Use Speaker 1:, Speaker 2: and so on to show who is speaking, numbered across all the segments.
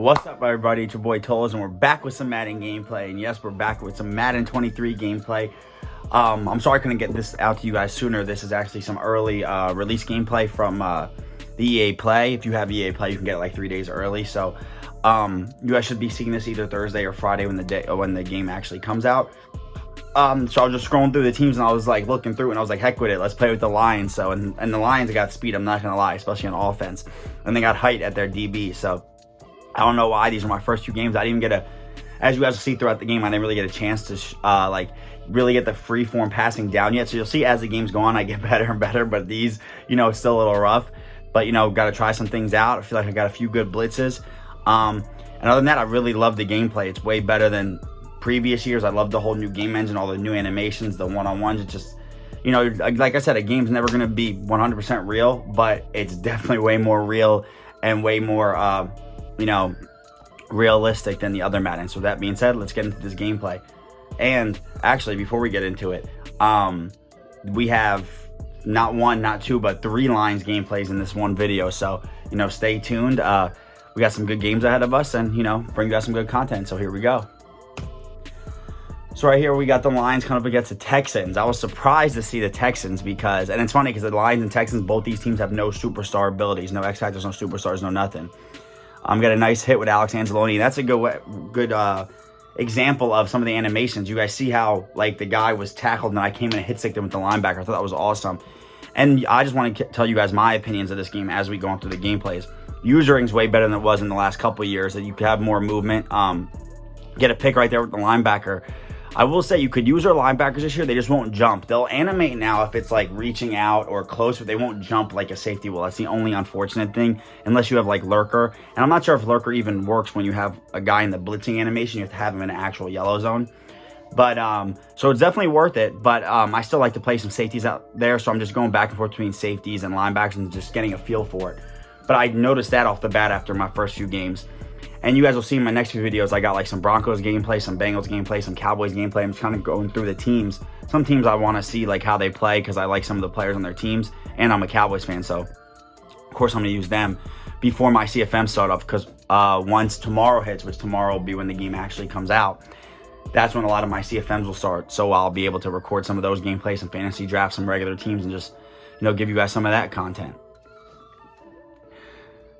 Speaker 1: What's up, everybody? It's your boy Toloz, and we're back with some Madden gameplay. And yes, we're back with some Madden 23 gameplay. I'm sorry I couldn't get this out to you guys sooner. This is actually some early release gameplay from the EA Play. If you have EA Play, you can get it like 3 days early. So you guys should be seeing this either Thursday or Friday when the game actually comes out. So I was just scrolling through the teams, and I was like looking through, and I was like, heck with it, let's play with the Lions. So and the Lions got speed, I'm not gonna lie, especially on offense, and they got height at their DB. So I don't know why these are my first 2 games. I didn't even get as you guys will see throughout the game, I didn't really get a chance to like really get the free form passing down yet. So you'll see as the game's going, I get better and better. But these, it's still a little rough. But got to try some things out. I feel like I got a few good blitzes. And other than that, I really love the gameplay. It's way better than previous years. I love the whole new game engine, all the new animations, the one-on-ones. It just, like I said, a game's never going to be 100% real, but it's definitely way more real and way more, realistic than the other Madden. So that being said, let's get into this gameplay. And actually, before we get into it, we have not 1, not 2, but 3 Lions gameplays in this one video. So, stay tuned. We got some good games ahead of us, and, bring you guys some good content. So here we go. So right here, we got the Lions coming up against the Texans. I was surprised to see the Texans because, and it's funny because the Lions and Texans, both these teams have no superstar abilities, no X Factors, no superstars, no nothing. Got a nice hit with Alex Anzalone. That's a good example of some of the animations. You guys see how, like, the guy was tackled and I came in and hit sticked him with the linebacker. I thought that was awesome. And I just want to tell you guys my opinions of this game as we go on through the gameplays. Usering's way better than it was in the last couple of years. That you could have more movement. Get a pick right there with the linebacker. I will say you could use our linebackers this year. They just won't jump. They'll animate now if it's like reaching out or close, but they won't jump like a safety will. That's the only unfortunate thing, unless you have like Lurker. And I'm not sure if Lurker even works when you have a guy in the blitzing animation. You have to have him in an actual yellow zone. But so it's definitely worth it. But I still like to play some safeties out there. So I'm just going back and forth between safeties and linebackers and just getting a feel for it. But I noticed that off the bat after my first few games. And you guys will see in my next few videos, I got like some Broncos gameplay, some Bengals gameplay, some Cowboys gameplay. I'm just kind of going through the teams. Some teams I want to see like how they play because I like some of the players on their teams. And I'm a Cowboys fan, so of course I'm going to use them before my CFM start off. Because once tomorrow hits, which tomorrow will be when the game actually comes out, that's when a lot of my CFMs will start. So I'll be able to record some of those gameplays, some fantasy drafts, some regular teams, and just, give you guys some of that content.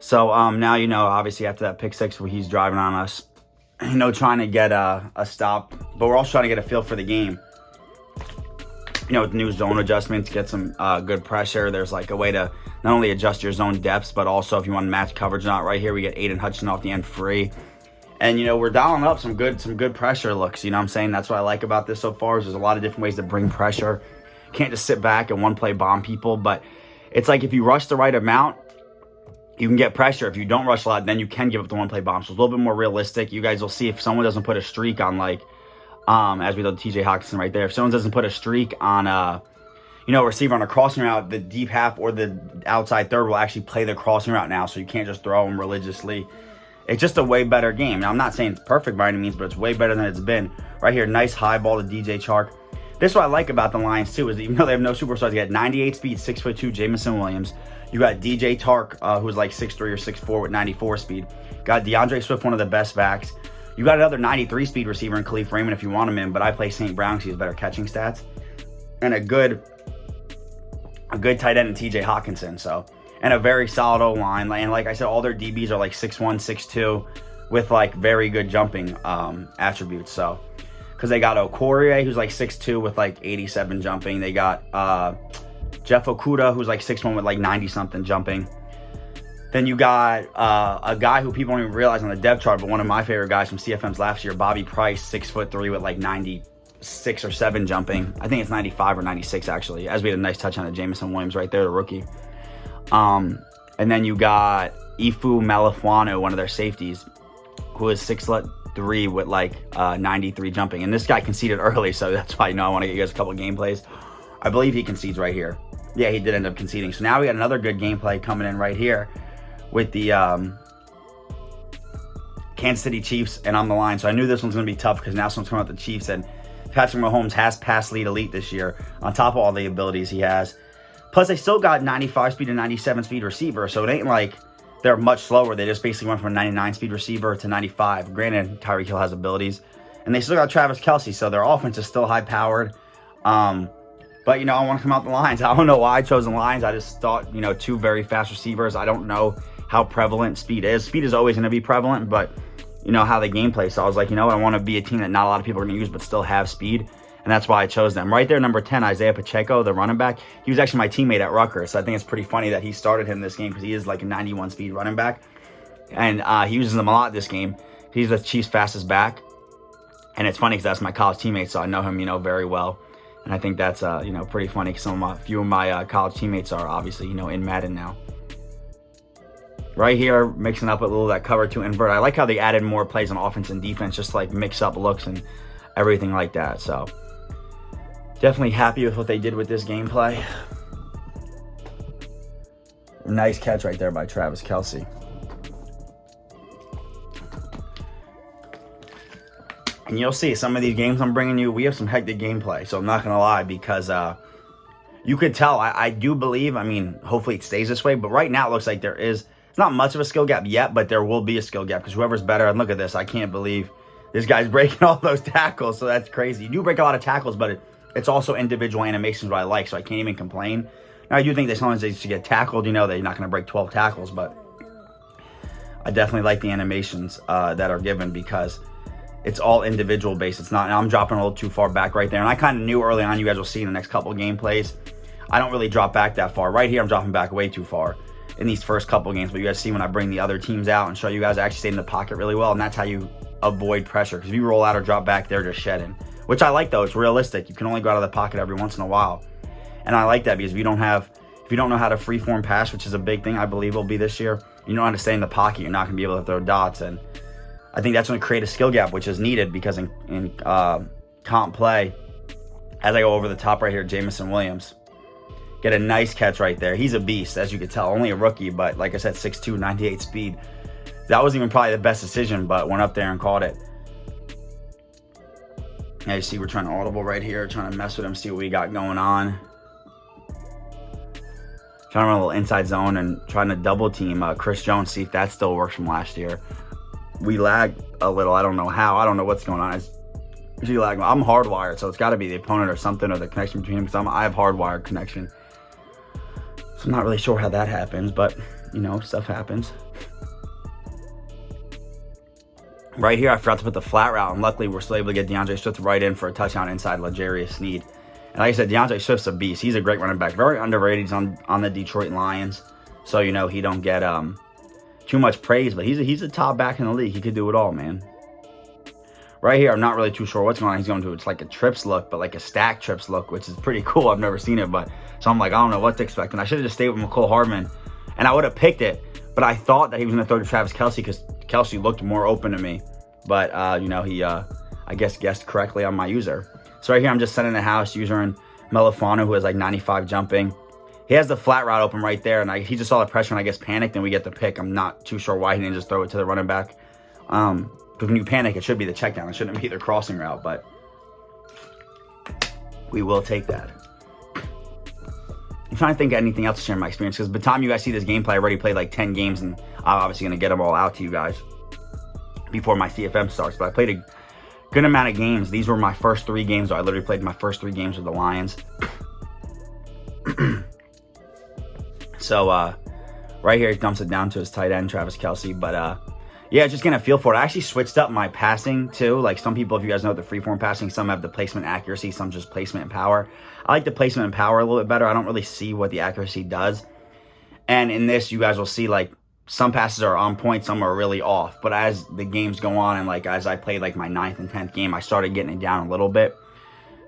Speaker 1: So now, obviously after that pick 6 where he's driving on us, trying to get a stop, but we're also trying to get a feel for the game. With new zone adjustments, get some good pressure. There's like a way to not only adjust your zone depths, but also if you want to match coverage or not. Right here, we get Aiden Hutchinson off the end free. And, we're dialing up some good pressure looks. I'm saying? That's what I like about this so far is there's a lot of different ways to bring pressure. You can't just sit back and one play bomb people, but it's like if you rush the right amount, you can get pressure. If you don't rush a lot, then you can give up the one-play bomb. So it's a little bit more realistic. You guys will see if someone doesn't put a streak on, like, as we did TJ Hawkinson right there. If someone doesn't put a streak on, a receiver on a crossing route, the deep half or the outside third will actually play the crossing route now. So you can't just throw them religiously. It's just a way better game. Now, I'm not saying it's perfect by any means, but it's way better than it's been. Right here, nice high ball to DJ Chark. This is what I like about the Lions, too, is even though they have no superstars, you got 98 speed, 6'2", Jamison Williams. You got DJ Chark, who's like 6'3" or 6'4" with 94 speed. Got DeAndre Swift, one of the best backs. You got another 93 speed receiver in Khalif Raymond if you want him in, but I play St. Brown because he has better catching stats. And a good tight end in TJ Hawkinson. So, and a very solid O-line. And like I said, all their DBs are like 6'1", 6'2", with like very good jumping attributes. So, because they got Okorie, who's like 6'2", with like 87 jumping. They got Jeff Okudah, who's like 6'1" with like 90-something jumping. Then you got a guy who people don't even realize on the depth chart, but one of my favorite guys from CFM's last year, Bobby Price, 6'3" with like 96 or 7 jumping. I think it's 95 or 96 actually, as we had a nice touch on Jamison Williams right there, the rookie. And then you got Ifu Melifuanu, one of their safeties, who is 6'3" with like 93 jumping. And this guy conceded early, so that's why I want to get you guys a couple of gameplays. I believe he concedes right here. Yeah, he did end up conceding. So now we got another good gameplay coming in right here with the Kansas City Chiefs and on the line. So I knew this one's going to be tough because now someone's coming out the Chiefs, and Patrick Mahomes has pass lead elite this year on top of all the abilities he has. Plus, they still got 95 speed and 97 speed receiver, so it ain't like they're much slower. They just basically went from a 99 speed receiver to 95. Granted, Tyreek Hill has abilities. And they still got Travis Kelce, so their offense is still high-powered. But, you know, I want to come out the Lions. I don't know why I chose the Lions. I just thought, you know, two very fast receivers. I don't know how prevalent speed is. Speed is always going to be prevalent, but, you know, how they game play. So I was like, you know what, I want to be a team that not a lot of people are going to use but still have speed. And that's why I chose them. Right there, number 10, Isaiah Pacheco, the running back. He was actually my teammate at Rutgers, so I think it's pretty funny that he started him this game because he is like a 91 speed running back. And he uses them a lot this game. He's the Chiefs' fastest back. And it's funny because that's my college teammate, so I know him, you know, very well. And I think that's, you know, pretty funny because few of my college teammates are obviously, you know, in Madden now. Right here, mixing up a little that cover 2 invert. I like how they added more plays on offense and defense, just like mix up looks and everything like that. So definitely happy with what they did with this gameplay. Nice catch right there by Travis Kelce. And you'll see some of these games I'm bringing you, we have some hectic gameplay. So I'm not going to lie because you could tell. I do believe, I mean, hopefully it stays this way. But right now it looks like there is, it's not much of a skill gap yet, but there will be a skill gap because whoever's better, and look at this, I can't believe this guy's breaking all those tackles. So that's crazy. You do break a lot of tackles, but it's also individual animations what I like, so I can't even complain. Now, I do think that sometimes they should get tackled. You know, they're not going to break 12 tackles, but I definitely like the animations that are given because it's all individual based. It's not, and I'm dropping a little too far back right there. And I kind of knew early on, you guys will see in the next couple of gameplays, I don't really drop back that far. Right here, I'm dropping back way too far in these first couple of games. But you guys see when I bring the other teams out and show you guys I actually stay in the pocket really well. And that's how you avoid pressure. Because if you roll out or drop back, they're just shedding. Which I like though, it's realistic. You can only go out of the pocket every once in a while. And I like that because if you don't know how to freeform pass, which is a big thing I believe will be this year, you don't know how to stay in the pocket, you're not going to be able to throw dots. And I think that's going to create a skill gap, which is needed because in comp play, as I go over the top right here, Jamison Williams, get a nice catch right there. He's a beast, as you can tell. Only a rookie, but like I said, 6'2", 98 speed. That wasn't even probably the best decision, but went up there and caught it. Now you see we're trying to audible right here, trying to mess with him, see what we got going on. Trying to run a little inside zone and trying to double team Chris Jones, see if that still works from last year. We lag a little. I don't know how. I don't know what's going on. It's usually lag. I'm hardwired, so it's got to be the opponent or something, or the connection between them, because I have hardwired connection. So I'm not really sure how that happens, but, you know, stuff happens. Right here, I forgot to put the flat route, and luckily we're still able to get DeAndre Swift right in for a touchdown inside L'Jarius Sneed. And like I said, DeAndre Swift's a beast. He's a great running back. Very underrated. He's on the Detroit Lions. So, you know, he don't get too much praise, but he's a top back in the league. He could do it all, man. Right here, I'm not really too sure what's going on. He's going to, it's like a trips look, but like a stack trips look, which is pretty cool. I've never seen it, but so I'm like, I don't know what to expect. And I should have just stayed with McCole Hardman, and I would have picked it, but I thought that he was going to throw to Travis Kelce because Kelce looked more open to me. But, you know, he, I guess, guessed correctly on my user. So right here, I'm just sending the house, user in Melifano, who has like 95 jumping. He has the flat route open right there, and he just saw the pressure and I guess panicked, and we get the pick. I'm not too sure why he didn't just throw it to the running back. Because when you panic, it should be the check down. It shouldn't be the crossing route, but we will take that. I'm trying to think of anything else to share my experience, because by the time you guys see this gameplay, I already played like 10 games, and I'm obviously going to get them all out to you guys before my CFM starts. But I played a good amount of games. These were my first 3 games. I literally played my first 3 games with the Lions. So, right here, he dumps it down to his tight end, Travis Kelce. But, yeah, just getting a feel for it. I actually switched up my passing, too. Like, some people, if you guys know the freeform passing, some have the placement accuracy, some just placement and power. I like the placement and power a little bit better. I don't really see what the accuracy does. And in this, you guys will see, like, some passes are on point, some are really off. But as the games go on, and, like, as I played, like, my 9th and 10th game, I started getting it down a little bit.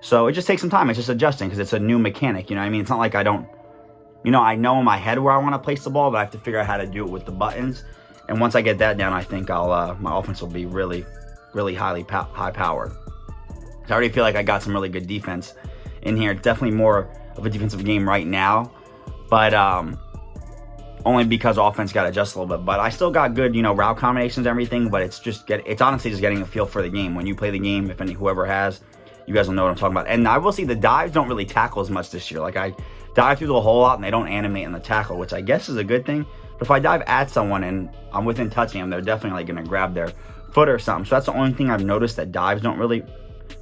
Speaker 1: So, it just takes some time. It's just adjusting, because it's a new mechanic, you know what I mean? It's not like I don't... You know, I know in my head where I want to place the ball, but I have to figure out how to do it with the buttons. And once I get that down, I think my offense will be really, really high powered. I already feel like I got some really good defense in here. Definitely more of a defensive game right now, but only because offense got to adjust a little bit. But I still got good, you know, route combinations and everything. But it's honestly just getting a feel for the game. When you play the game, if whoever has, you guys will know what I'm talking about. And I will see the dives don't really tackle as much this year. Like I dive through the hole out and they don't animate in the tackle, which I guess is a good thing. But if I dive at someone and I'm within touching them, they're definitely like going to grab their foot or something. So that's the only thing I've noticed, that dives don't really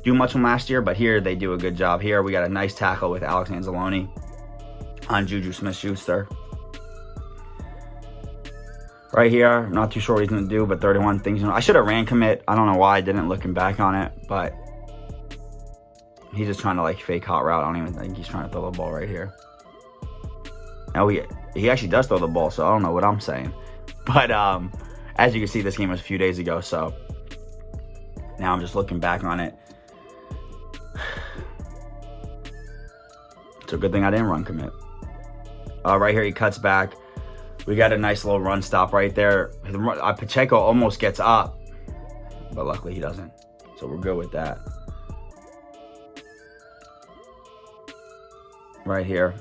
Speaker 1: do much from last year. But here they do a good job. Here we got a nice tackle with Alex Anzalone on Juju Smith-Schuster. Right here, not too sure what he's going to do, but 31 things. I should have ran commit. I don't know why I didn't, looking back on it, but he's just trying to like fake hot route. I don't even think he's trying to throw the ball right here. Now he actually does throw the ball, so I don't know what I'm saying. But as you can see, this game was a few days ago, so now I'm just looking back on it. It's a good thing I didn't run commit. Right here, he cuts back. We got a nice little run stop right there. Pacheco almost gets up, but luckily he doesn't. So we're good with that. Right here.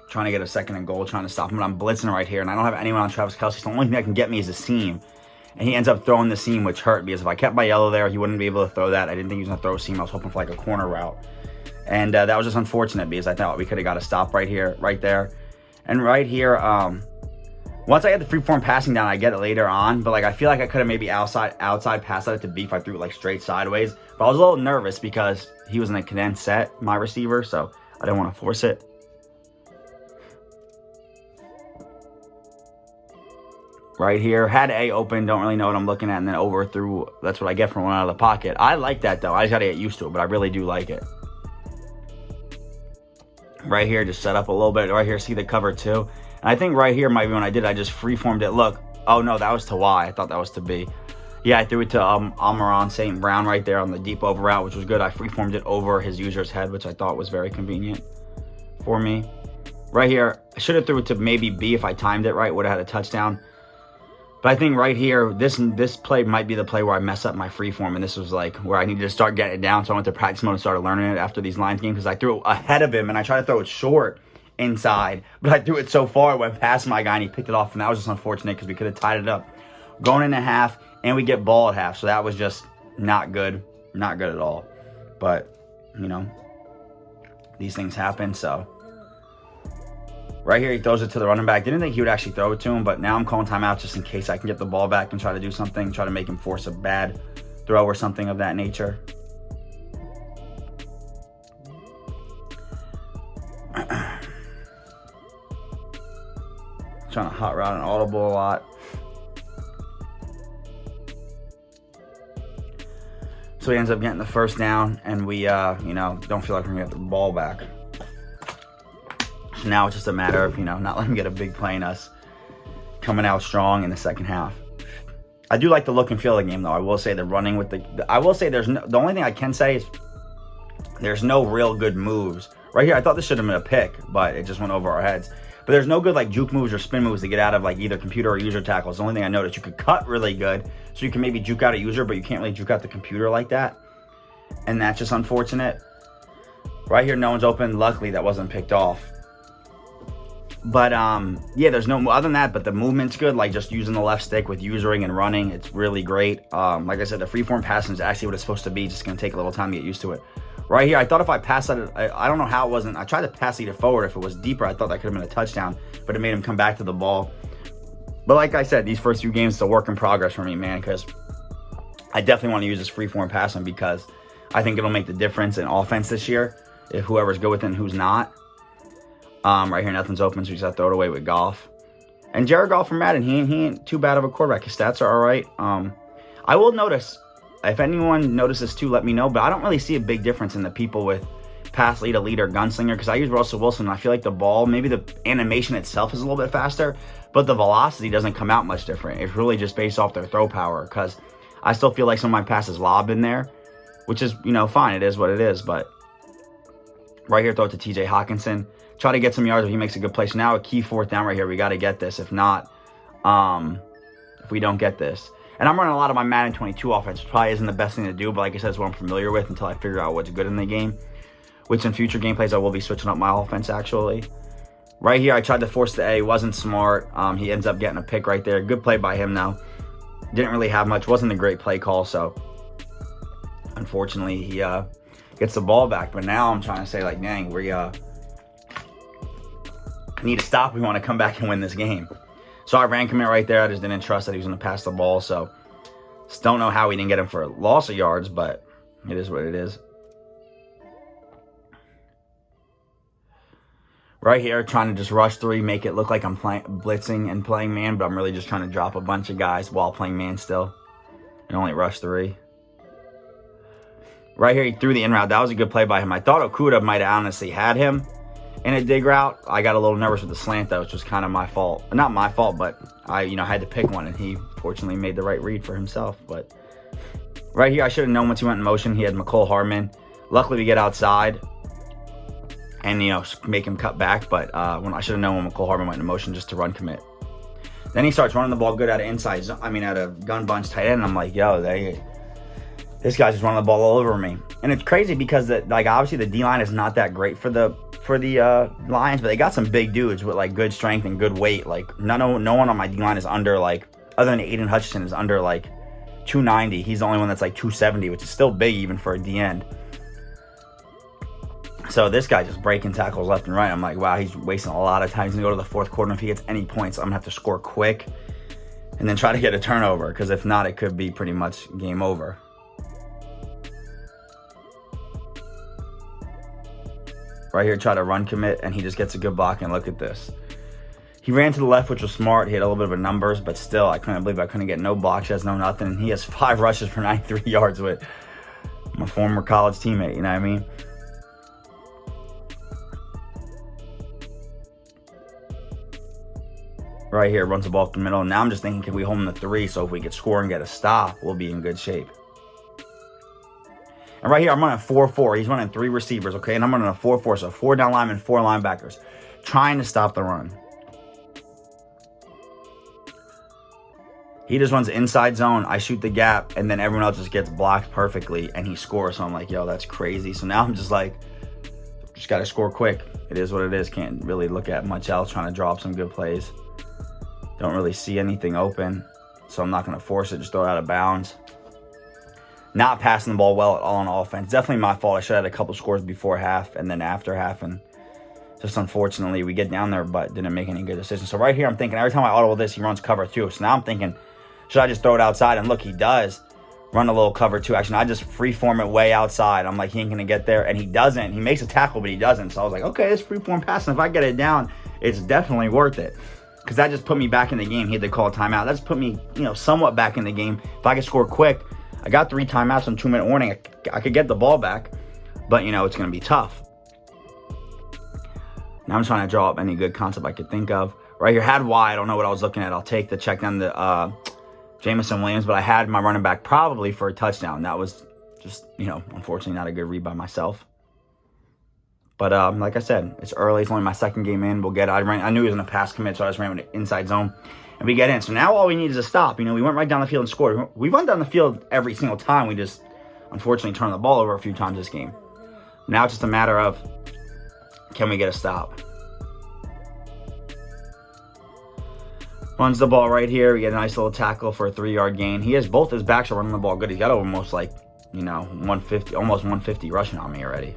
Speaker 1: Trying to get a second and goal, trying to stop him, but I'm blitzing right here, and I don't have anyone on Travis Kelce. So the only thing that can get me is a seam. And he ends up throwing the seam, which hurt, because if I kept my yellow there, he wouldn't be able to throw that. I didn't think he was going to throw a seam. I was hoping for like a corner route. And that was just unfortunate, because I thought we could have got a stop right here, right there. And right here, once I get the free-form passing down, I get it later on. But like I feel like I could have maybe outside passed it to B if I threw it like straight sideways. But I was a little nervous because he was in a condensed set, my receiver, so I didn't want to force it. Right here, had A open, don't really know what I'm looking at, and then overthrew. That's what I get from one out of the pocket. I like that though. I just gotta get used to it, but I really do like it. Right here, just set up a little bit. Right here, see the cover too. And I think right here might be when I did, I just freeformed it. Look, oh no, that was to Y. I thought that was to B. Yeah, I threw it to Amaron St. Brown right there on the deep over route, which was good. I freeformed it over his user's head, which I thought was very convenient for me. Right here, I should have threw it to maybe B if I timed it right, would have had a touchdown. But I think right here, this play might be the play where I mess up my freeform, and this was like where I needed to start getting it down. So I went to practice mode and started learning it after these Lions games, because I threw it ahead of him and I tried to throw it short inside, but I threw it so far it went past my guy and he picked it off, and that was just unfortunate because we could have tied it up going into half, and we get ball at half. So that was just not good at all. But you know, these things happen. So right here, he throws it to the running back. Didn't think he would actually throw it to him, but now I'm calling timeout just in case I can get the ball back and try to do something, try to make him force a bad throw or something of that nature. Trying to hot route and audible a lot. So he ends up getting the first down, and we, you know, don't feel like we're going to get the ball back. Now it's just a matter of, you know, not letting him get a big play in us, coming out strong in the second half. I do like the look and feel of the game, though. I will say the running with I will say the only thing I can say is there's no real good moves. Right here, I thought this should have been a pick, but it just went over our heads. But there's no good like juke moves or spin moves to get out of like either computer or user tackles. The only thing I noticed, you could cut really good, so you can maybe juke out a user, but you can't really juke out the computer like that. And that's just unfortunate. Right here, no one's open. Luckily, that wasn't picked off. But yeah, there's no other than that, but the movement's good, like just using the left stick with usering and running, it's really great. Like I said, the freeform passing is actually what it's supposed to be, just gonna take a little time to get used to it. Right here, I thought if I passed that, I don't know how it wasn't, I tried to pass it forward. If it was deeper, I thought that could have been a touchdown, but it made him come back to the ball. But like I said, these first few games, it's a work in progress for me, man, because I definitely want to use this freeform passing, because I think it'll make the difference in offense this year, if whoever's good with it and who's not. Right here, nothing's open, so we just have to throw it away with Goff. And Jared Goff from Madden, he ain't too bad of a quarterback. His stats are all right. I will notice, if anyone notices too, let me know, but I don't really see a big difference in the people with pass lead, elite, or gunslinger, because I use Russell Wilson, and I feel like the ball, maybe the animation itself is a little bit faster, but the velocity doesn't come out much different. It's really just based off their throw power, because I still feel like some of my passes lob in there, which is, you know, fine. It is what it is, but right here, throw it to TJ Hawkinson. Try to get some yards if he makes a good play. So now a key fourth down right here. We got to get this. If not, if we don't get this. And I'm running a lot of my Madden 22 offense. Probably isn't the best thing to do, but like I said, it's what I'm familiar with until I figure out what's good in the game. Which in future gameplays, I will be switching up my offense, actually. Right here, I tried to force the A. Wasn't smart. He ends up getting a pick right there. Good play by him, though. Didn't really have much. Wasn't a great play call, so unfortunately, he gets the ball back. But now I'm trying to say, like, dang, need to stop. We want to come back and win this game. So I ran commit right there. I just didn't trust that he was going to pass the ball. So just don't know how we didn't get him for a loss of yards, but it is what it is. Right here, trying to just rush 3, make it look like I'm blitzing and playing man, but I'm really just trying to drop a bunch of guys while playing man still and only rush 3. Right here, he threw the in route. That was a good play by him. I thought Okuda might have honestly had him in a dig route. I got a little nervous with the slant, though, which was kind of my fault. Not my fault, but I, had to pick one, and he fortunately made the right read for himself. But right here, I should have known once he went in motion. He had McCole Hardman. Luckily, we get outside and, make him cut back. But when I should have known when McCole Hardman went in motion just to run commit. Then he starts running the ball good out of inside. Out of gun bunch tight end. And I'm like, yo, this guy's just running the ball all over me. And it's crazy because obviously the D-line is not that great for the Lions, but they got some big dudes with good strength and good weight. No one on my D-line is under other than Aiden Hutchinson is under 290. He's the only one that's 270, which is still big even for a D end. So this guy just breaking tackles left and right. I'm like, wow, he's wasting a lot of time. He's going to go to the fourth quarter. And if he gets any points, I'm going to have to score quick and then try to get a turnover, because if not, it could be pretty much game over. Right here, try to run commit, and he just gets a good block, and look at this. He ran to the left, which was smart. He had a little bit of numbers, but still, I couldn't believe I couldn't get no block shots, no nothing. And he has 5 rushes for 93 yards with my former college teammate, you know what I mean? Right here, runs the ball up the middle. Now I'm just thinking, can we hold him to 3? So if we could score and get a stop, we'll be in good shape. And right here, I'm running 4-4. He's running 3 receivers, okay? And I'm running a 4-4. So 4 down linemen, 4 linebackers. Trying to stop the run. He just runs inside zone. I shoot the gap, and then everyone else just gets blocked perfectly, and he scores. So I'm like, yo, that's crazy. So now I'm just got to score quick. It is what it is. Can't really look at much else. Trying to draw up some good plays. Don't really see anything open, so I'm not going to force it. Just throw it out of bounds. Not passing the ball well at all on offense. Definitely my fault. I should have had a couple scores before half and then after half. And just unfortunately, we get down there but didn't make any good decisions. So right here, I'm thinking every time I audible this, he runs cover 2. So now I'm thinking, should I just throw it outside? And look, he does run a little cover 2 action. I just freeform it way outside. I'm like, he ain't going to get there. And he doesn't. He makes a tackle, but he doesn't. So I was like, okay, this freeform passing. If I get it down, it's definitely worth it. Because that just put me back in the game. He had to call a timeout. That just put me, somewhat back in the game. If I could score quick, I got 3 timeouts on 2-minute warning. I could get the ball back, but, it's going to be tough. Now I'm trying to draw up any good concept I could think of. Right here, had Y. I don't know what I was looking at. I'll take the check down to Jamison Williams, but I had my running back probably for a touchdown. That was just, unfortunately not a good read by myself. But like I said, it's early. It's only my second game in. We'll get it. I knew he was going to pass commit, so I just ran with the inside zone. And we get in. So now all we need is a stop. We went right down the field and scored. We run down the field every single time. We just, unfortunately, turned the ball over a few times this game. Now it's just a matter of, can we get a stop? Runs the ball right here. We get a nice little tackle for a 3-yard gain. He has both his backs are running the ball good. He's got almost 150, almost 150 rushing on me already.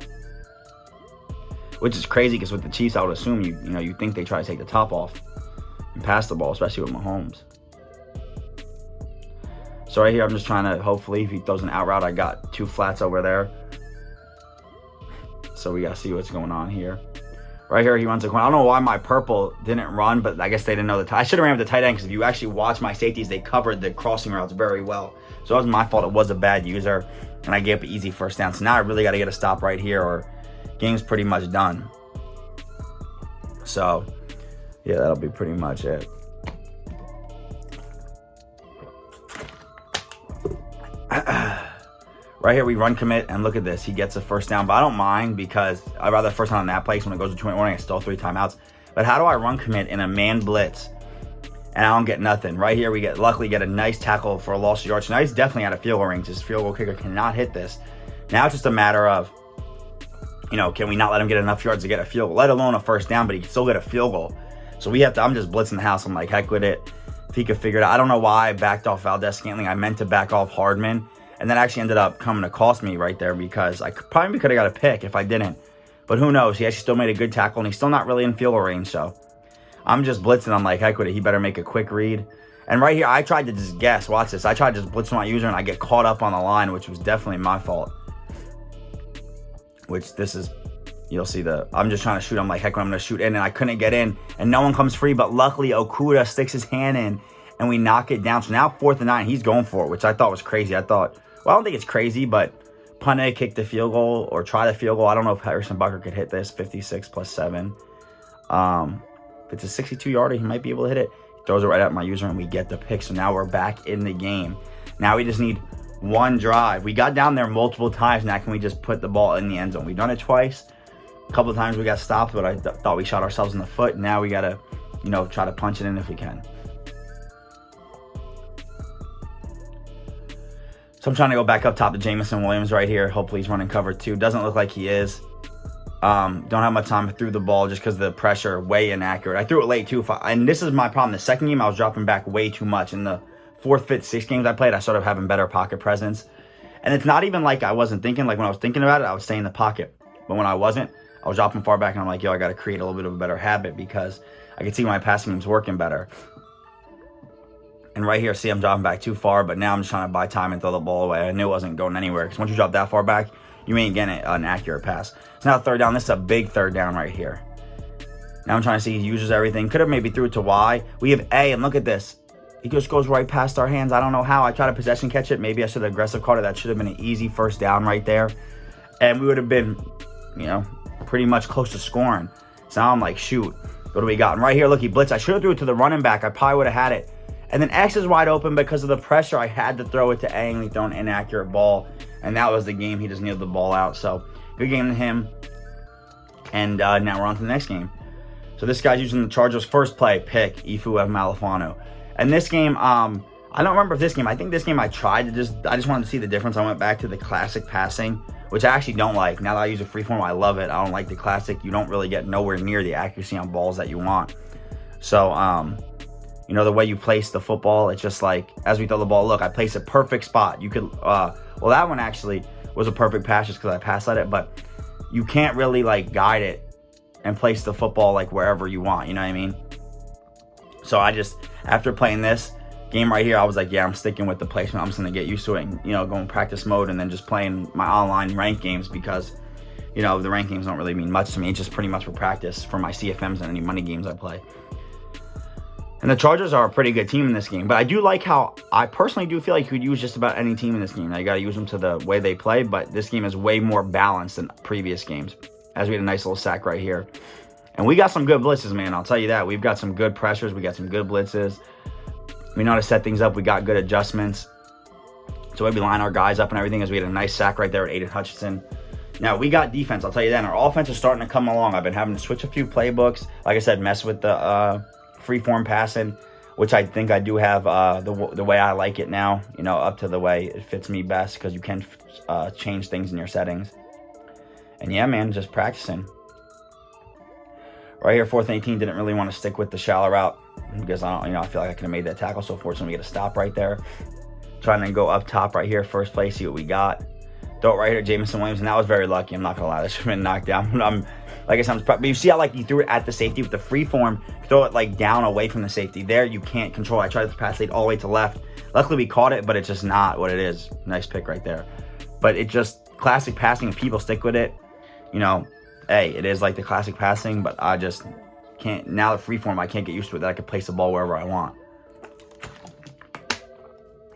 Speaker 1: Which is crazy because with the Chiefs, I would assume you think they try to take the top off and pass the ball, especially with Mahomes. So right here, I'm just trying to, hopefully, if he throws an out route, I got 2 flats over there. So we got to see what's going on here. Right here, he runs a corner. I don't know why my purple didn't run, but I guess they didn't know I should have ran with the tight end, because if you actually watch my safeties, they covered the crossing routes very well. So that was my fault. It was a bad user, and I gave up an easy first down. So now I really got to get a stop right here, or game's pretty much done. So, yeah, that'll be pretty much it. Right here, we run commit, and look at this. He gets a first down, but I don't mind because I'd rather first down on that place when it goes to 2-minute warning. I still 3 timeouts. But how do I run commit in a man blitz and I don't get nothing? Right here, we luckily get a nice tackle for a loss of yards. So now he's definitely out of field goal range. His field goal kicker cannot hit this. Now it's just a matter of, can we not let him get enough yards to get a field goal, let alone a first down, but he can still get a field goal. So I'm just blitzing the house. I'm like, heck with it. If he could figure it out. I don't know why I backed off Valdez-Scantling. I meant to back off Hardman. And that actually ended up coming to cost me right there, because I probably could have got a pick if I didn't. But who knows? He actually still made a good tackle, and he's still not really in field goal range. So I'm just blitzing. I'm like, heck with it. He better make a quick read. And right here, I tried to just guess. Watch this. I tried to just blitz my user, and I get caught up on the line, which was definitely my fault. Which this is, you'll see I'm just trying to shoot. I'm like, heck, I'm going to shoot in, and I couldn't get in. And no one comes free, but luckily Okuda sticks his hand in, and we knock it down. So now 4th and 9, he's going for it, which I thought was crazy. I thought, well, I don't think it's crazy, but Punta kick the field goal or try the field goal. I don't know if Harrison Butker could hit this, 56 plus 7. If it's a 62-yarder, he might be able to hit it. He throws it right at my user, and we get the pick. So now we're back in the game. Now we just need one drive. We got down there multiple times. Now can we just put the ball in the end zone? We've done it twice. A couple of times we got stopped, but I thought we shot ourselves in the foot. Now we got to, try to punch it in if we can. So I'm trying to go back up top to Jamison Williams right here. Hopefully he's running cover 2. Doesn't look like he is. Don't have much time. I threw the ball just because of the pressure. Way inaccurate. I threw it late too. And this is my problem. The second game, I was dropping back way too much. In the 4th, 5th, 6th games I played, I started having better pocket presence. And it's not even like I wasn't thinking. Like when I was thinking about it, I would stay in the pocket. But when I wasn't, I was dropping far back. And I'm like, yo, I got to create a little bit of a better habit because I could see my passing game's working better. And right here, see, I'm dropping back too far, but now I'm just trying to buy time and throw the ball away. I knew it wasn't going anywhere because once you drop that far back, you ain't getting an accurate pass. So now 3rd down. This is a big 3rd down right here. Now I'm trying to see he uses everything. Could have maybe threw it to Y. We have A, and look at this. He just goes right past our hands. I don't know how. I tried to possession catch it. Maybe I should have aggressive caught it. That should have been an easy 1st down right there. And we would have been, pretty much close to scoring. So now I'm like, shoot, what do we got? And right here, look, he blitzed. I should have threw it to the running back. I probably would have had it. And then X is wide open because of the pressure. I had to throw it to A, and he threw an inaccurate ball. And that was the game. He just nailed the ball out. So, good game to him. And now we're on to the next game. So, this guy's using the Chargers' first play, pick, Ifu F. Malafano. And this game, I don't remember if this game, I think this game I tried to I just wanted to see the difference. I went back to the classic passing, which I actually don't like. Now that I use a freeform, I love it. I don't like the classic. You don't really get nowhere near the accuracy on balls that you want. So, the way you place the football, it's just like, as we throw the ball, look, I place a perfect spot. You could, well, that one actually was a perfect pass just because I passed at it, but you can't really, guide it and place the football, wherever you want, you know what I mean? So after playing this game right here, I was like, yeah, I'm sticking with the placement. I'm just going to get used to it and, going practice mode and then just playing my online ranked games because, the ranked games don't really mean much to me. It's just pretty much for practice for my CFMs and any money games I play. And the Chargers are a pretty good team in this game. But I do like how, I personally do feel like you could use just about any team in this game. Now, you got to use them to the way they play, but this game is way more balanced than previous games. As we had a nice little sack right here. And we got some good blitzes, man. I'll tell you that. We've got some good pressures. We got some good blitzes. We know how to set things up. We got good adjustments. So we line our guys up and everything as we had a nice sack right there with Aiden Hutchinson. Now, we got defense. I'll tell you that. And our offense is starting to come along. I've been having to switch a few playbooks. Like I said, mess with the freeform passing, which I think I do have the way I like it now, up to the way it fits me best because you can change things in your settings. And yeah, man, just practicing. Right here, 4th and 18, didn't really want to stick with the shallow route because I feel like I could have made that tackle. So fortunately, we get a stop right there. Trying to go up top right here, first play, see what we got. Throw it right here, Jamison Williams, and that was very lucky. I'm not gonna lie, that should have been knocked down. Like I said, but you see how he threw it at the safety with the free form, throw it down away from the safety. There you can't control. I tried to pass it all the way to left. Luckily we caught it, but it's just not what it is. Nice pick right there. But it just classic passing. If people stick with it, hey, it is like the classic passing. But I just can't now. The free form, I can't get used to it. That I can place the ball wherever I want.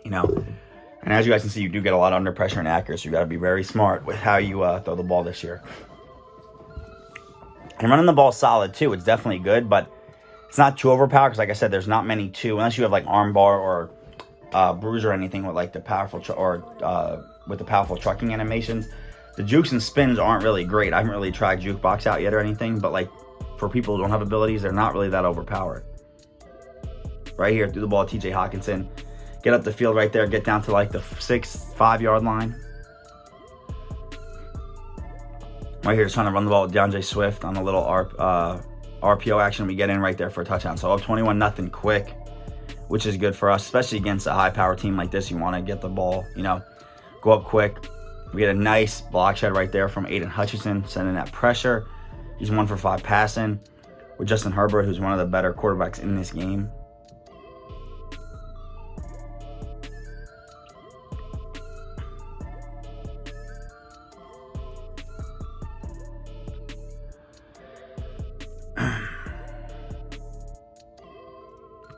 Speaker 1: And as you guys can see, you do get a lot under pressure and accuracy. You got to be very smart with how you throw the ball this year. And running the ball solid, too. It's definitely good, but it's not too overpowered because, like I said, there's not many, too. Unless you have, arm bar or bruise or anything with, the powerful with the powerful trucking animations. The jukes and spins aren't really great. I haven't really tried jukebox out yet or anything, but, for people who don't have abilities, they're not really that overpowered. Right here, through the ball, TJ Hawkinson. Get up the field right there. Get down to, the 5-yard line. Right here, just trying to run the ball with DeAndre Swift on the little RPO action. We get in right there for a touchdown. So up 21-0 quick, which is good for us, especially against a high-power team like this. You want to get the ball, go up quick. We get a nice block shed right there from Aiden Hutchinson, sending that pressure. He's 1 for 5 passing. with Justin Herbert, who's one of the better quarterbacks in this game.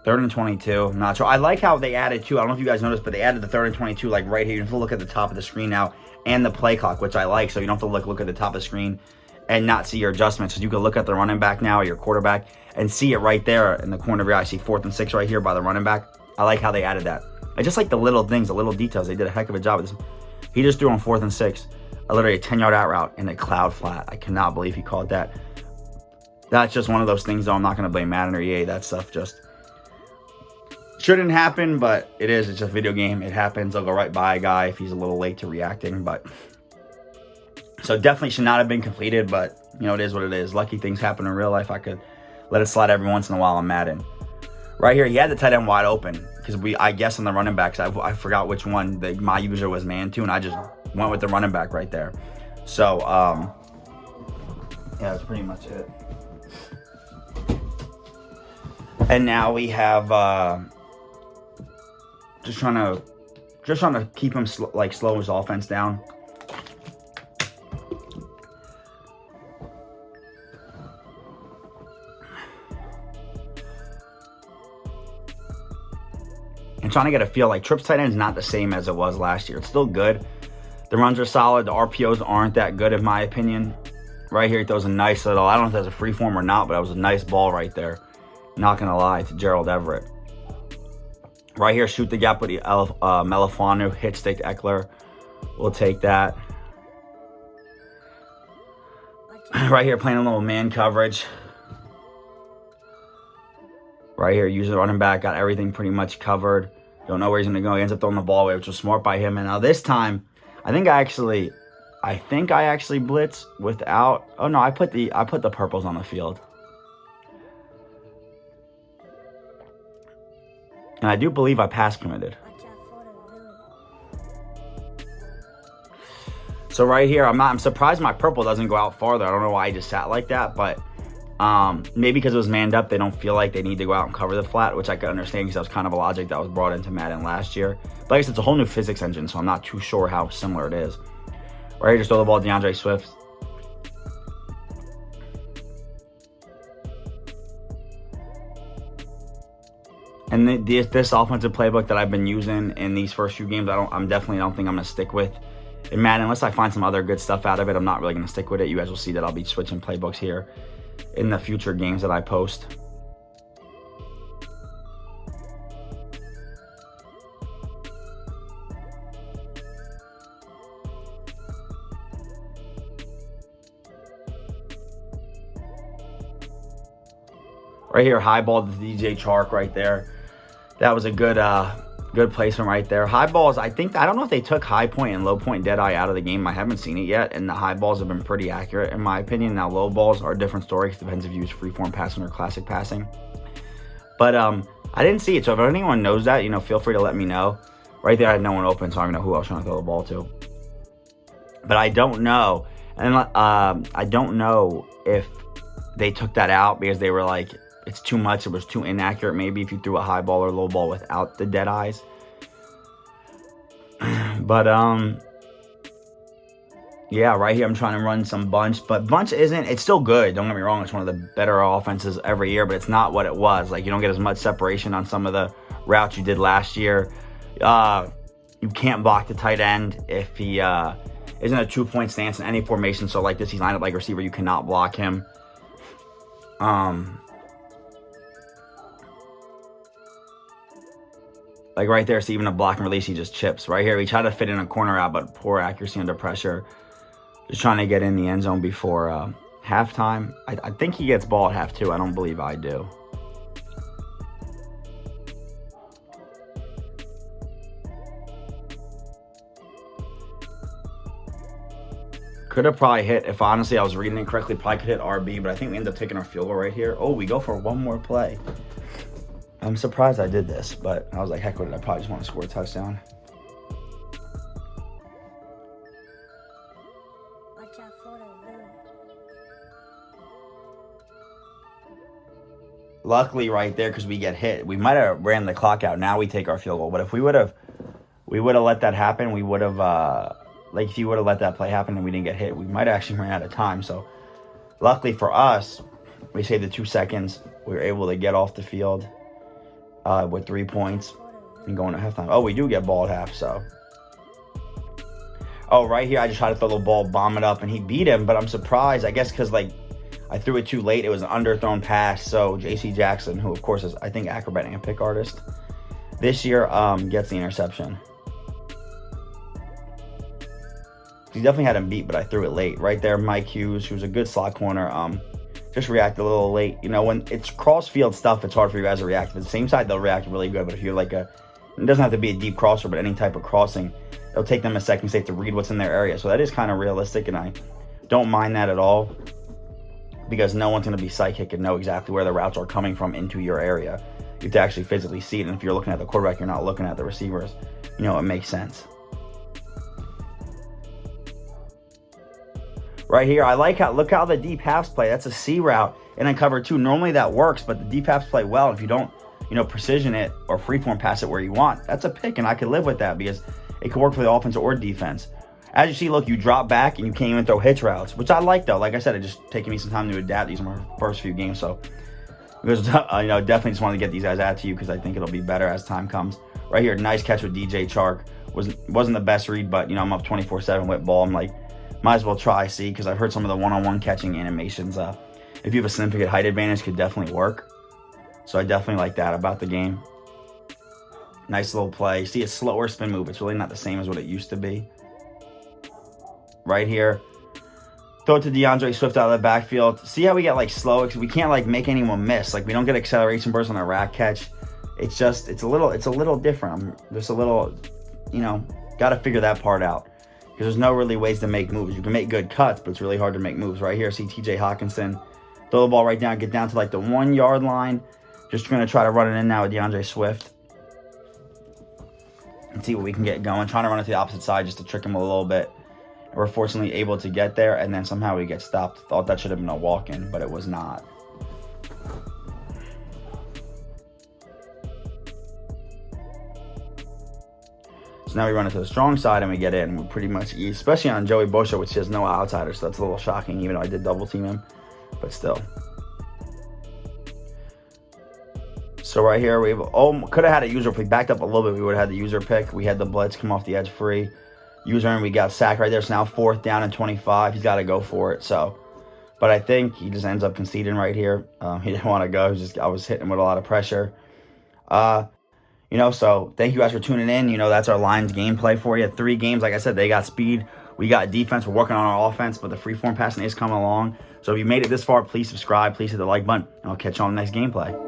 Speaker 1: Third and 22. Not sure. I like how they added too. I don't know if you guys noticed, but they added the 3rd and 22 like right here. You have to look at the top of the screen now and the play clock, which I like. So you don't have to look at the top of the screen and not see your adjustments. So you can look at the running back now or your quarterback and see it right there in the corner of your eye. I see 4th and 6 right here by the running back. I like how they added that. I just like the little things, the little details. They did a heck of a job with this. He just threw on 4th and 6. Literally a 10-yard out route in a cloud flat. I cannot believe he called that. That's just one of those things, though. I'm not going to blame Madden or EA. That stuff just shouldn't happen, but it is. It's a video game. It happens. I'll go right by a guy if he's a little late to reacting. But so definitely should not have been completed, but you know, it is what it is. Lucky things happen in real life. I could let it slide every once in a while on Madden. Right here, he had the tight end wide open because I guess on the running backs, I forgot which one that my user was man to, and I just went with the running back right there. So yeah, that's pretty much it. And now we have just trying to keep him slow his offense down. And trying to get a feel like Tripp's tight end is not the same as it was last year. It's still good. The runs are solid. The RPOs aren't that good in my opinion. Right here, he throws a nice little, I don't know if that's a free form or not, but that was a nice ball right there. Not going to lie, to Gerald Everett. Right here, shoot the gap with the Melifanu, hit stick to Eckler. We'll take that. Right here, playing a little man coverage. Right here, using the running back, got everything pretty much covered. Don't know where he's going to go. He ends up throwing the ball away, which was smart by him. And now this time, I think I actually blitz without. Oh no, I put the purples on the field. And I do believe I pass committed. So right here, I'm surprised my purple doesn't go out farther. I don't know why I just sat like that, but maybe because it was manned up, they don't feel like they need to go out and cover the flat, which I could understand because that was kind of a logic that was brought into Madden last year. But I guess it's a whole new physics engine, so I'm not too sure how similar it is. Right here, just throw the ball to DeAndre Swift. And this offensive playbook that I've been using in these first few games, I definitely don't think I'm going to stick with in Madden. Unless I find some other good stuff out of it, I'm not really going to stick with it. You guys will see that I'll be switching playbooks here in the future games that I post. Right here, high ball to DJ Chark right there. That was a good placement right there. High balls, I don't know if they took high point and low point dead eye out of the game. I haven't seen it yet, and the high balls have been pretty accurate in my opinion. Now low balls are a different story. It depends if you use freeform passing or classic passing. But I didn't see it, so if anyone knows that, you know, feel free to let me know. Right there, I had no one open, so I don't know who else trying to throw the ball to. But I don't know, and I don't know if they took that out because they were like, it's too much. It was too inaccurate. Maybe if you threw a high ball or low ball without the dead eyes. But yeah, right here I'm trying to run some bunch, but bunch it's still good. Don't get me wrong. It's one of the better offenses every year, but it's not what it was. Like you don't get as much separation on some of the routes you did last year. You can't block the tight end if he isn't a 2-point stance in any formation. So like this, he's lined up like a receiver. You cannot block him. Like right there, so even a block and release, he just chips. Right here, he tried to fit in a corner out, but poor accuracy under pressure. Just trying to get in the end zone before halftime. I think he gets ball at half too. I don't believe I do. Could have probably hit, if honestly I was reading it correctly, probably could hit RB, but I think we end up taking our field goal right here. Oh, we go for one more play. I'm surprised I did this, but I was like, heck with it. I probably just want to score a touchdown. luckily right there, because we get hit, we might have ran the clock out. Now we take our field goal. But if we would have let that happen, we would have, like if you would have let that play happen and we didn't get hit, we might have actually ran out of time. So luckily for us, we saved the 2 seconds. We were able to get off the field with 3 points and going to halftime. Oh, we do get ball at half, so. Oh, right here, I just tried to throw the ball, bomb it up, and he beat him, but I'm surprised, I guess, because, like, I threw it too late. It was an underthrown pass, so J.C. Jackson, who, of course, is, I think, acrobatic and pick artist, this year gets the interception. He definitely had him beat, but I threw it late. Right there, Mike Hughes, who's a good slot corner, just reacted a little late. You know, when it's cross-field stuff, it's hard for you guys to react. But the same side, they'll react really good, but if you're like it doesn't have to be a deep crosser, but any type of crossing, it'll take them a second safe to read what's in their area. So that is kind of realistic, and I don't mind that at all because no one's going to be psychic and know exactly where the routes are coming from into your area. You have to actually physically see it, and if you're looking at the quarterback, you're not looking at the receivers. You know, it makes sense. Right here, I like look how the deep halves play. That's a C route and then cover 2. Normally that works, but the deep halves play well. If you don't, you know, precision it or freeform pass it where you want, that's a pick, and I could live with that because it could work for the offense or defense. As you see, look, you drop back and you can't even throw hitch routes, which I like though. Like I said, it just taking me some time to adapt. These are my first few games, so because you know, definitely just wanted to get these guys out to you because I think it'll be better as time comes. Right here, nice catch with DJ Chark. Wasn't the best read, but you know, I'm up 24/7 with ball. I'm like, might as well try, see, because I've heard some of the one-on-one catching animations. If you have a significant height advantage, could definitely work. So I definitely like that about the game. Nice little play. See, a slower spin move. It's really not the same as what it used to be. Right here. Throw it to DeAndre Swift out of the backfield. See how we get, like, slow? Because we can't, like, make anyone miss. Like, we don't get acceleration burst on a rack catch. It's a little different. I'm just a little, you know, got to figure that part out. Because there's no really ways to make moves. You can make good cuts, but it's really hard to make moves. Right here, see TJ Hawkinson. Throw the ball right down, get down to like the 1 yard line. Just going to try to run it in now with DeAndre Swift. And see what we can get going. Trying to run it to the opposite side just to trick him a little bit. And we're fortunately able to get there, and then somehow we get stopped. Thought that should have been a walk-in, but it was not. So now we run it to the strong side and we get in. We pretty much, especially on Joey Bosa, which has no outsider, so that's a little shocking, even though I did double team him, but still. So right here, we could have had a user. If we backed up a little bit, we would have had the user pick. We had the Blitz come off the edge free. User, and we got sacked right there. So now 4th down and 25. He's got to go for it. So, but I think he just ends up conceding right here. He didn't want to go. I was hitting him with a lot of pressure. You know, so thank you guys for tuning in. You know, that's our Lions gameplay for you. 3 games, like I said, they got speed. We got defense. We're working on our offense, but the freeform passing is coming along. So if you made it this far, please subscribe. Please hit the like button, and I'll catch you on the next gameplay.